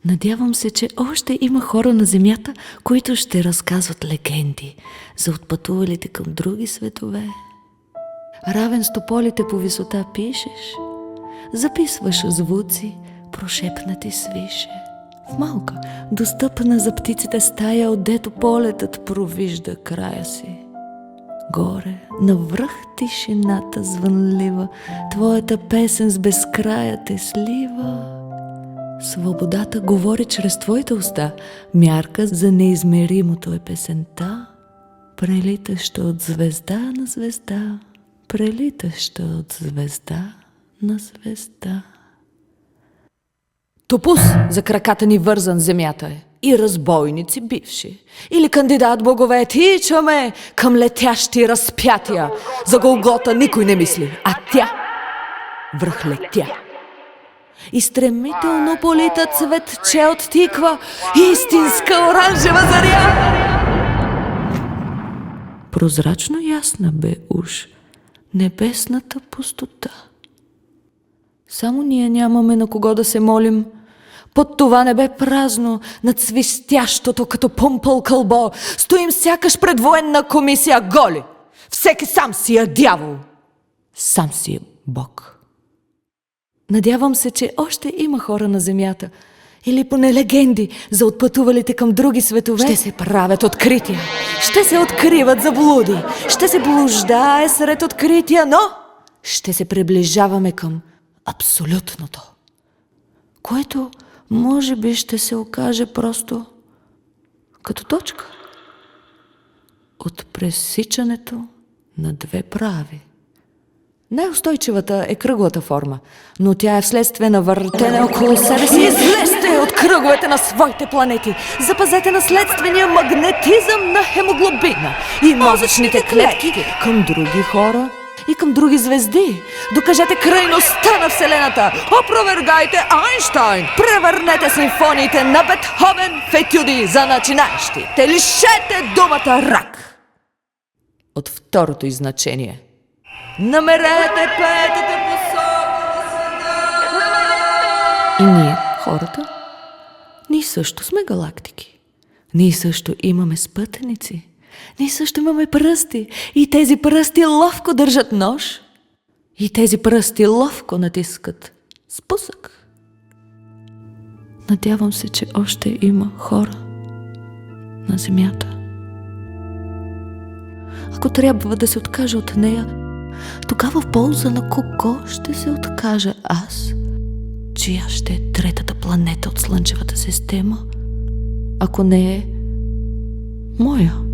Надявам се, че още има хора на Земята, които ще разказват легенди за отпътувалите към други светове. Равен с тополите по висота пишеш, записваш звуци, прошепнати свише. В малка, достъпна за птиците стая, отдето полетът провижда края си. Горе, навръх тишината звънлива, твоята песен с безкрая те слива. Свободата говори чрез твоите уста, мярка за неизмеримото е песента. Прелитаща от звезда на звезда, прелитаща от звезда на звезда. Топус за краката ни вързан земята е, и разбойници бивши, или кандидат богове, тичаме към летящи разпятия. За Голгота никой не мисли, а тя връхлетя. И стремително полита цветче от тиква, истинска оранжева заря. Прозрачно ясна бе уж небесната пустота. Само ние нямаме на кого да се молим. Под това небе празно, над свистящото като пумпъл кълбо, стоим сякаш пред военна комисия голи. Всеки сам си е дявол, сам си е Бог. Надявам се, че още има хора на Земята, или поне легенди за отпътувалите към други светове. Ще се правят открития, ще се откриват заблуди, ще се блуждае сред открития, но ще се приближаваме към абсолютното, което може би ще се окаже просто като точка от пресичането на две прави. Най-устойчивата е кръглата форма, но тя е вследствие на въртене около себе си. Излезте от кръговете на своите планети! Запазете наследствения магнетизъм на хемоглобина и мозъчните клетки към други хора и към други звезди. Докажете крайността на Вселената! Опровергайте Айнщайн! Превърнете симфониите на Бетховен в етюди за начинаещи! Те лишете думата рак от второто й значение. Намерете петата посока на света! И ние, хората, ние също сме галактики. Ние също имаме спътници. Ние също имаме пръсти. И тези пръсти ловко държат нож. И тези пръсти ловко натискат спусък. Надявам се, че още има хора на Земята. Ако трябва да се откажа от нея, тогава в полза на кого ще се откажа аз, чия ще е третата планета от Слънчевата система, ако не е моя?